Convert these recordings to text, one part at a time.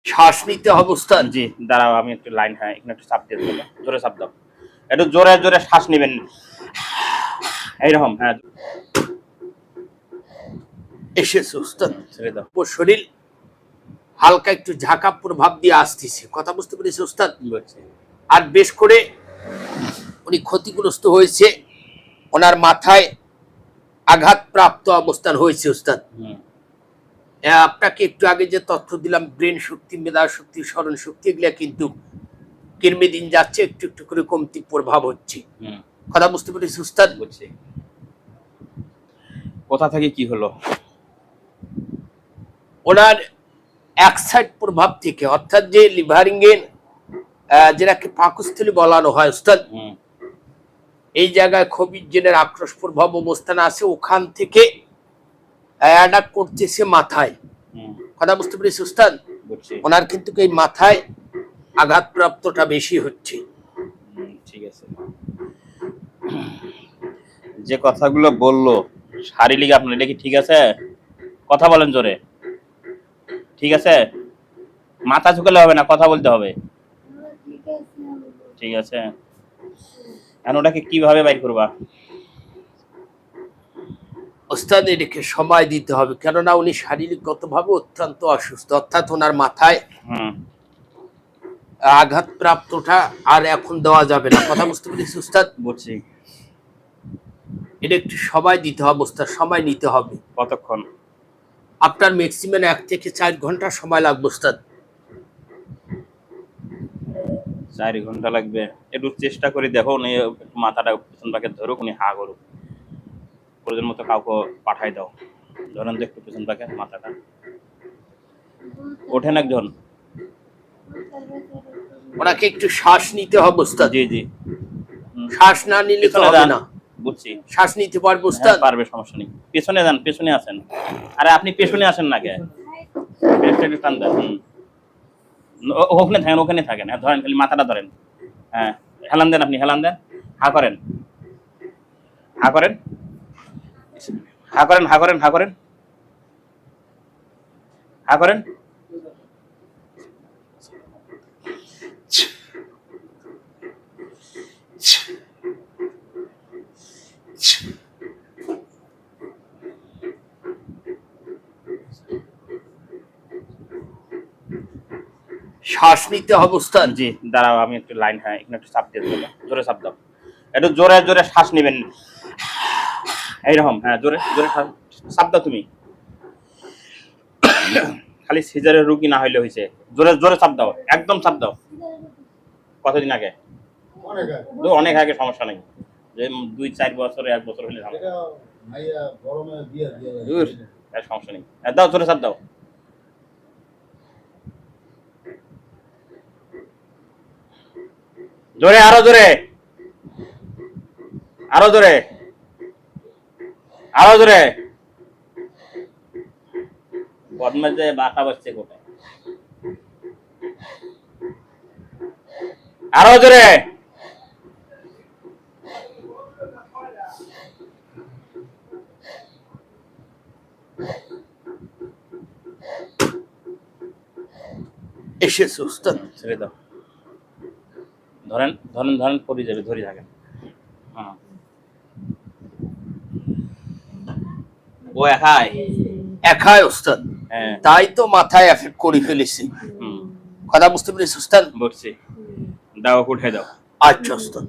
শ্বাস নিতে হবে উস্তাদ। জি দাঁড়াও, আমি একটু লাইন, হ্যাঁ এখানে একটু চাপ দিয়ে দেবো, জোরে চাপ দাও, একটু জোরে জোরে শ্বাস নেবেন এইরকম, হ্যাঁ এসেছে উস্তাদ। ছেড়ে দাও। ওর শরীর হালকা একটু ঝাঁকা প্রভাব দিয়ে আসতেছে, কথা বুঝতে পেরেছি উস্তাদ। বুঝছি। আর বেশ করে উনি ক্ষতিগ্রস্ত হয়েছে, ওনার মাথায় আঘাতপ্রাপ্ত অবস্থান হয়েছে উস্তাদ। আপনাকে একটু আগে যে তথ্য দিলাম, ব্রেন শক্তি, মেধা শক্তি, স্মরণ শক্তি, এগুলা কিন্তু কিরমে দিন যাচ্ছে একটু একটু করে কমতি প্রভাব হচ্ছে, কথা বুঝতে পেরেছি উস্তাদ। বুঝছি। কোথা থেকে কি হলো? ওনার এক সাইড প্রভাব থেকে, অর্থাৎ যে লিভারিং এর যেটাকে পাকস্থলী বলানো হয় উস্তাদ, এই জায়গায় খবির জেনের আক্রোশ প্রভাব অবস্থান আছে, ওখান থেকে অ্যাটাক করতেছে মাথায়, কথা বুঝতে পেরেছি উস্তাদ। ওনার কিন্তু এই মাথায় আঘাতপ্রাপ্তটা বেশি হচ্ছে। ঠিক আছে, যে কথাগুলো বললো শারীরিক আপনার, এটা কি ঠিক আছে? কথা বলেন জোরে, ঠিক আছে? মাথা ঝুঁকালে হবে না, কথা বলতে হবে, ঠিক আছে? এখন ওটাকে কিভাবে বাইর করবা? ওস্তাদ এটাকে সময় দিতে হবে, কেননা উনি শারীরিকগতভাবে অত্যন্ত অসুস্থ, অর্থাৎ ওনার মাথায় আঘাতপ্রাপ্তটা আর এখন দেওয়া যাবে না, কথা বুঝতে পেরেছি উস্তাদ। বুঝছি। এটা একটু সময় দিতে হবে উস্তাদ, সময় নিতে হবে। কতক্ষণ? আপনার ম্যাক্সিমাম 1 থেকে 4 ঘন্টা সময় লাগবে উস্তাদ। 4 ঘন্টা লাগবে? একটু চেষ্টা করে দেখো, উনি একটু মাথাটা পিছন পাকে ধরুক, উনি হা করুক, প্রয়োজন মতো কাউকে পাঠাই দাও, ধরেন তো একটু পিছন পাকে মাথাটা, ওঠেন একজন। ওনাকে একটু শ্বাস নিতে হবে উস্তাদ। জি জি, শ্বাস না নিলে তো হবে না। বুঝছি। শ্বাস নিতে পারবে উস্তাদ? পারবে, সমস্যা নেই। পেছনে যান, পেছনে আছেন। আরে আপনি পেছনে আসেন না কে? একটু টান দেন। ওখানে থাকেন, ওখানে থাকেন। হ্যাঁ ধরেন, খালি মাথাটা ধরেন। হ্যাঁ হেলান দেন, আপনি হেলান দেন, হা করেন, হা করেন, হা করেন, হা করেন, হা করেন, হা করেন। শ্বাস নিতে হবে উস্তাদ। জি দাঁড়াও, আমি একটু লাইন, হ্যাঁ এখানে একটু চাপ দিয়ে দেবো, জোরে চাপ দাও, একটু জোরে জোরে শ্বাস নেবেন এইরকম, হ্যাঁ জোরে জোরে চাপ দাও তুমি। খালি সিজারের রুগী না হইলে হয়েছে, জোরে জোরে চাপ দাও, একদম চাপ দাও। কতদিন আগে? অনেক আগে, সমস্যা নেই, যে 2-4 বছর 1 বছর হলে সমস্যা নেই। দাও জোরে চাপ দাও, জোরে, আরো জোরে, আরো জোরে, আরো জোরে। বদমাজে বাঁকা বাজছে কোথায়? আরো জোরে। এসেছে উস্তাদ। ছেড়ে দাও, ধরেন ধরেন ধরেন, পড়ে যাবে, ধরে থাকেন। হ্যাঁ ও একাই একাই উস্তাদ, তাই তো মাথায় এফেক্ট করে ফেলেছে, কথা বুঝতে পেরেছি উস্তাদ। বুঝছি। দাও উঠে দাও। আচ্ছা উস্তাদ।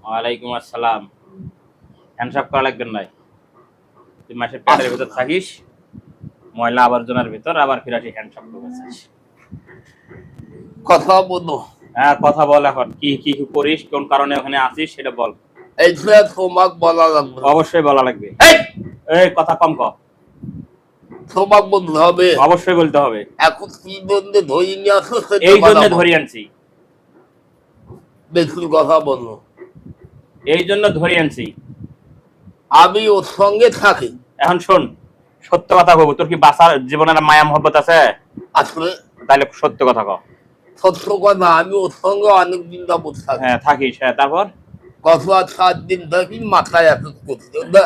ওয়ালাইকুম আসসালাম। হ্যান্ডসাপ করা লাগবেন নাই, তুই মাসের পেটের ভিতর থাকিস, ময়লা আবর্জনার ভিতর, আবার ফিরে আসি হ্যান্ডসাপ করছিস। কথা বলো। হ্যাঁ কথা বল, এখন কি কি করিস, কোন কারণে ওখানে আসিস সেটা বল। এইটা তোমাকে বলা লাগবে? অবশ্যই বলা লাগবে। এই কথা কম কর, তোমাকে বলতে হবে। অবশ্যই বলতে হবে। এখন কি জন্য ধরে নিয়ে আসো এই জন্য ধরে আনছি। বেশি কথা বলবো, এই জন্য ধরে আনছি। আমি ওর সঙ্গে থাকি। এখন শোন, সত্য কথা কব, তোর কি বাঁচার জীবনের মায়া মহব্বত আছে? আসলে তাহলে সত্য কথা কও। সত্য কথা, আমি ওর সঙ্গে অনেকদিন যাবত থাকি। হ্যাঁ থাকিস, হ্যাঁ তারপর? গত আর 7 দিন থাকি, মাথায় এফেক্ট করছে। ওটা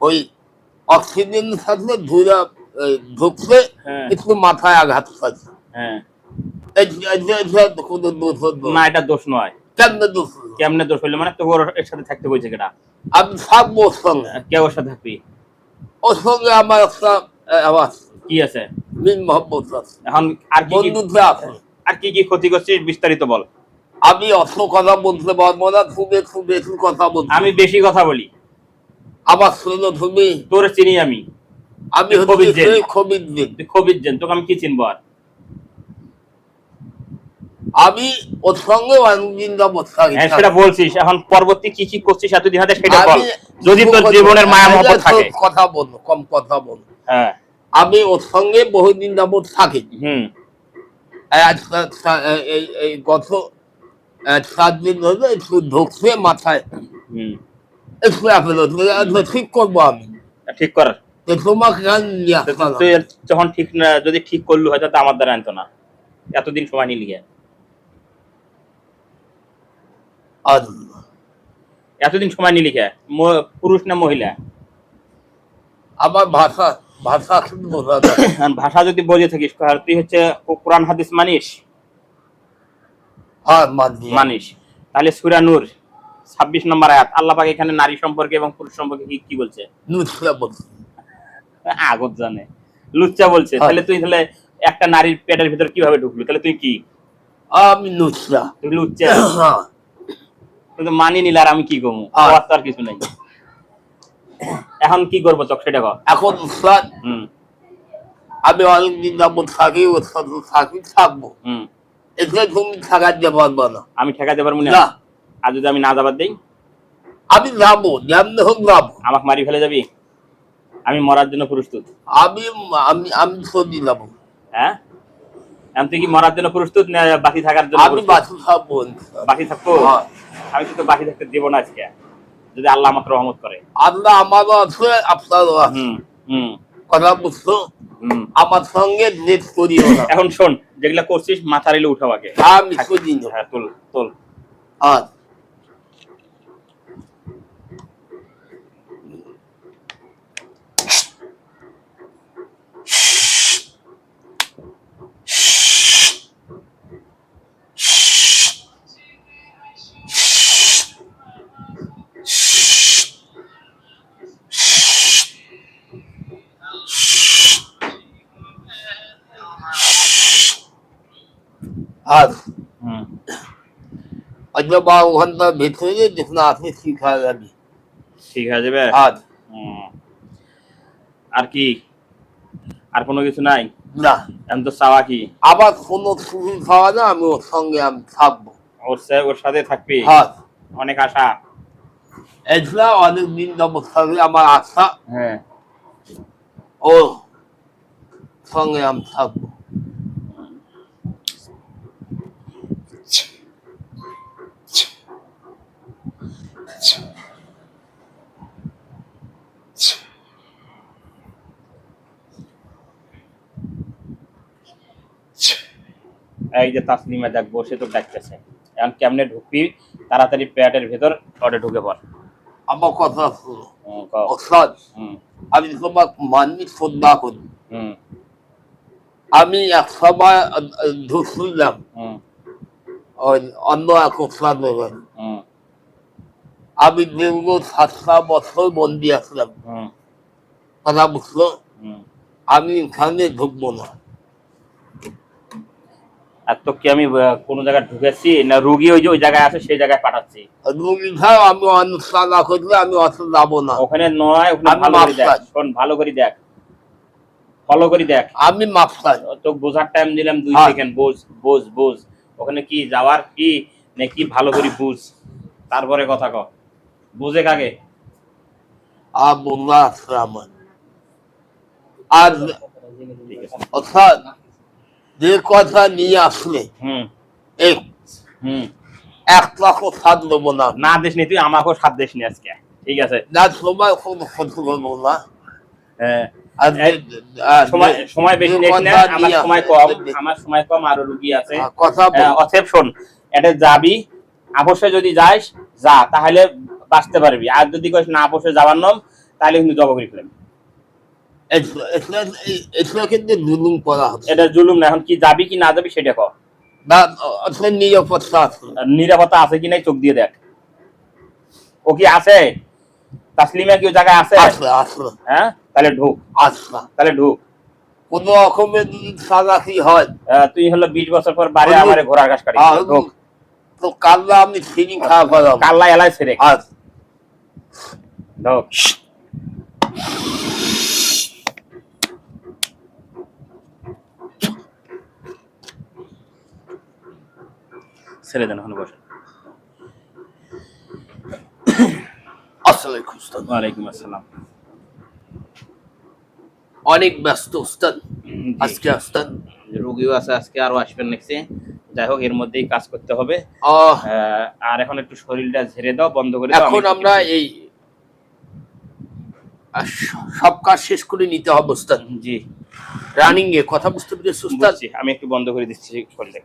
ওই অক্সিজেন থাকলে ধুরা ঢুকছে, হ্যাঁ একটু মাথায় আঘাত পাচ্ছে। হ্যাঁ। কোনো দোষ হতো না এটা দোষ নয়। কেমনে দোষ হলো? কেমনে দোষ হইলো মানে? তোর এর সাথে থাকতে বলছে কেটা? আমি থাকবো ওর সঙ্গে। কে ওর সাথে থাকবি? ওর সঙ্গে আমার একটা আমার কি আছে? মিল মহব্বত আছে, এখন আর কি কি, বন্ধুত্ব আছে। আর কি কি ক্ষতি করছিস বিস্তারিত বল। আমি অত কথা বলতে পারবো না, খুব একটু বেশি কথা বলছি। আমি বেশি কথা বলি। আবার শোনো তুমি, তোর চিনি আমি। আমি তুই খবির হচ্ছে জেন। সেই খবির দিন। তুই খবির জেন, তোকে আমি কি চিনবো আর? আমি ওর সঙ্গে অনেকদিন যাবত থাকি। হ্যাঁ সেটা বলছিস, এখন পরবর্তী কি কি করছিস এতদিন হাতে সেটা বল, আমি যদি তোর জীবনের মায়া মহব্বত থাকে। কথা বলো, কম কথা বলো। হ্যাঁ আমি ওর সঙ্গে বহুদিন যাবত থাকি। হুম। এই গত 7 দিন হলো একটু ঢুকছে মাথায়, হুম একটু আপেল ঠিক করবো আমি। ঠিক কর। তো তোমাকে নিয়ে তো আসলাম। তুই যখন ঠিক না, যদি ঠিক করলু হয়তো তো আমার দ্বারা আনতো না। এতদিন সময় নিলি গে? আর এতদিন সময় নিলি গে? পুরুষ না মহিলা? আমার ভাষা ভাষা খুব বোঝা যায়। আর ভাষা যদি বোঝে থাকিস তাহলে তুই হচ্ছে কোরআন হাদিস মানিস? হ্যাঁ মানি। মানিস। তাহলে সূরা নূর 26 নম্বর আয়াত, আল্লাহ পাক এখানে নারী সম্পর্কে এবং পুরুষ সম্পর্কে কি কি বলছে? নুসরা বলছি। আগত জানে লুচ্চা বলছে। তাহলে তুই তাহলে একটা নারীর পেটের ভিতর কিভাবে ঢুকলো? তাহলে তুই কি? আমি নুসরা। তুই লুচ্চা। হ্যাঁ। তুই তো মানি নিলে আর আমি কি করবো? আর তো আর কিছু নাই। এখন কি করবো চক সেটা কর। এখন উস্তাদ, হুম আমি অনেকদিন যাবত থাকি, ওর সাথে থাকি, থাকবো। হুম। এতে তুমি থাকাতে পারবো না। আমি ঠেকাতে পারবো না? না, আর যদি আমি না যাবার দেই? আমি যাবো, যেমন হোক যাবো। আমাকে মারি ফেলে যাবি? আমি মরার জন্য প্রস্তুত। আমি আমি আমি সত্যি যাবো। হ্যাঁ এখন তুই কি মরার জন্য প্রস্তুত না বাকি থাকার জন্য আমি প্রস্তুত? বাসু থাকবো। বাকি থাকবো? হ্যাঁ। আমি তো বাকি থাকতে দেব না আজকে, যদি আল্লাহ আমাকে রহমত করে। আল্লাহ আমারও আছে, আপনারও আছে। হুম হুম কথা বুঝছো? হুম। আমার সঙ্গে নেট করিও না। এখন শোন, যেগুলা করছিস মাথা রেলে উঠাও আগে। আমি করি না। হ্যাঁ তোল তোল। আর আর হুম আজকে 12 ঘন্টার ভেতরে যেখানে আছে শিখা যাবে। ঠিক হয়ে যাবে। আর হুম। আর কি? আর কোনো কিছু নাই? না, এখন তো চাওয়া কি? আবার কোনো সুযোগ খাওয়া না, আমি ওর সঙ্গে আমি থাকবো। ওর সাথে থাকবি? হ্যাঁ, অনেক আশা। এটা অনেকদিন যাবত থাকলে আমার আশা, হ্যাঁ ওর সঙ্গে আমি থাকবো। এই যে তাসলিমা দেখ বসে তো ডাকতেছে, এখন কেমনে ঢুকবি? তাড়াতাড়ি পেটের ভেতর ওটা ঢুকে পড়। আমার কথা শুনো কও। ওস্তাদ, হুম আমি তোমার মানি শ্রদ্ধা করি। হুম আমি এক সময় ঢুকছিলাম হুম ওই অন্য এক ওস্তাদ। হুম আমি দীর্ঘ 7 বছর বন্দি আসলাম। হুম কথা বুঝলো? হুম। আমি এখানে ঢুকবো না। আর তো কি আমি কোনো জায়গায় ঢুকেছি না? রুগী ওই যে ওই জায়গায় আছে সেই জায়গায় পাঠাচ্ছি। রুগী খাও, আমি অনুষ্ঠান করলে আমি অত যাবো না। ওখানে নয়, ওখানে আমি ভালো করে দেখ। মাফসাদ। শোন ভালো করে দেখ, ফলো করে দেখ। আমি মাফসাদ। তো বোঝার টাইম দিলাম 2 হ্যাঁ। সেকেন্ড। বোঝ বোঝ বোঝ ওখানে কি যাওয়ার কি নাকি ভালো করে বুঝ, তারপরে কথা কও। বুঝে কাগে। আর বন্ধা আছে আমার। আর ঠিক আছে। অর্থাৎ যে কথা নিয়ে আসলে হুম এই হুম 1 লাখ সাত দেবো না, না দেশ নি তুই আমাকেও সাত দেশ নি আজকে, ঠিক আছে। না সময় কোনো ক্ষতি করবো না। হ্যাঁ, আর সময় সময় বেশি নেই না, আমার সময় কম, আমার সময় কম, আরো রুগী আছে। কথা অতএব শোন, এটা যাবি, অবশ্যই যদি যাস যা, তাহলে বাঁচতে পারবি। আর যদি কইস না অবশ্যই যাবার নাম, তাহলে কিন্তু জব করে ফেলবি। এটা কিন্তু জুলুম করা হচ্ছে, এটা জুলুম না। এখন কি যাবি কি না যাবি সেটা কর। না আসলে নিরাপত্তা আছে, নিরাপত্তা আছে কি নাই চোখ দিয়ে দেখ। ও কি আছে? তাসলিমা কি ও জায়গায় আছে? আসলে আসলে হ্যাঁ, তাহলে ঢুক, আসলে তাহলে ঢুক। কোনো রকমের যদি সাজাকি হয়, তুই হলো 20 বছর পর বারে আমারে ঘোড়ার ঘাস কাটি ঢুক। তো কাল্লা আমি ফিলিং খাওয়া পারলাম, কাল্লা এলাই ছেড়ে আর ঢুক। ছেড়ে দেন, ওখানে বসেন। আসলে উস্তাদ ওয়ালাইকুম আসসালাম। অনেক ব্যস্ত উস্তাদ আজকে উস্তাদ, রোগীও আছে আজকে, আরো আসবেন নেক্সটে। যাই হোক, এর মধ্যেই কাজ করতে হবে। আর এখন একটু শরীরটা ঝেড়ে দাও, বন্ধ করে দাও। এখন আমরা এই সব কাজ শেষ করে নিতে হবে উস্তাদ। জি, রানিং এ কথা বুঝতে পেরেছি উস্তাদ। আমি একটু বন্ধ করে দিচ্ছি শরীরটা।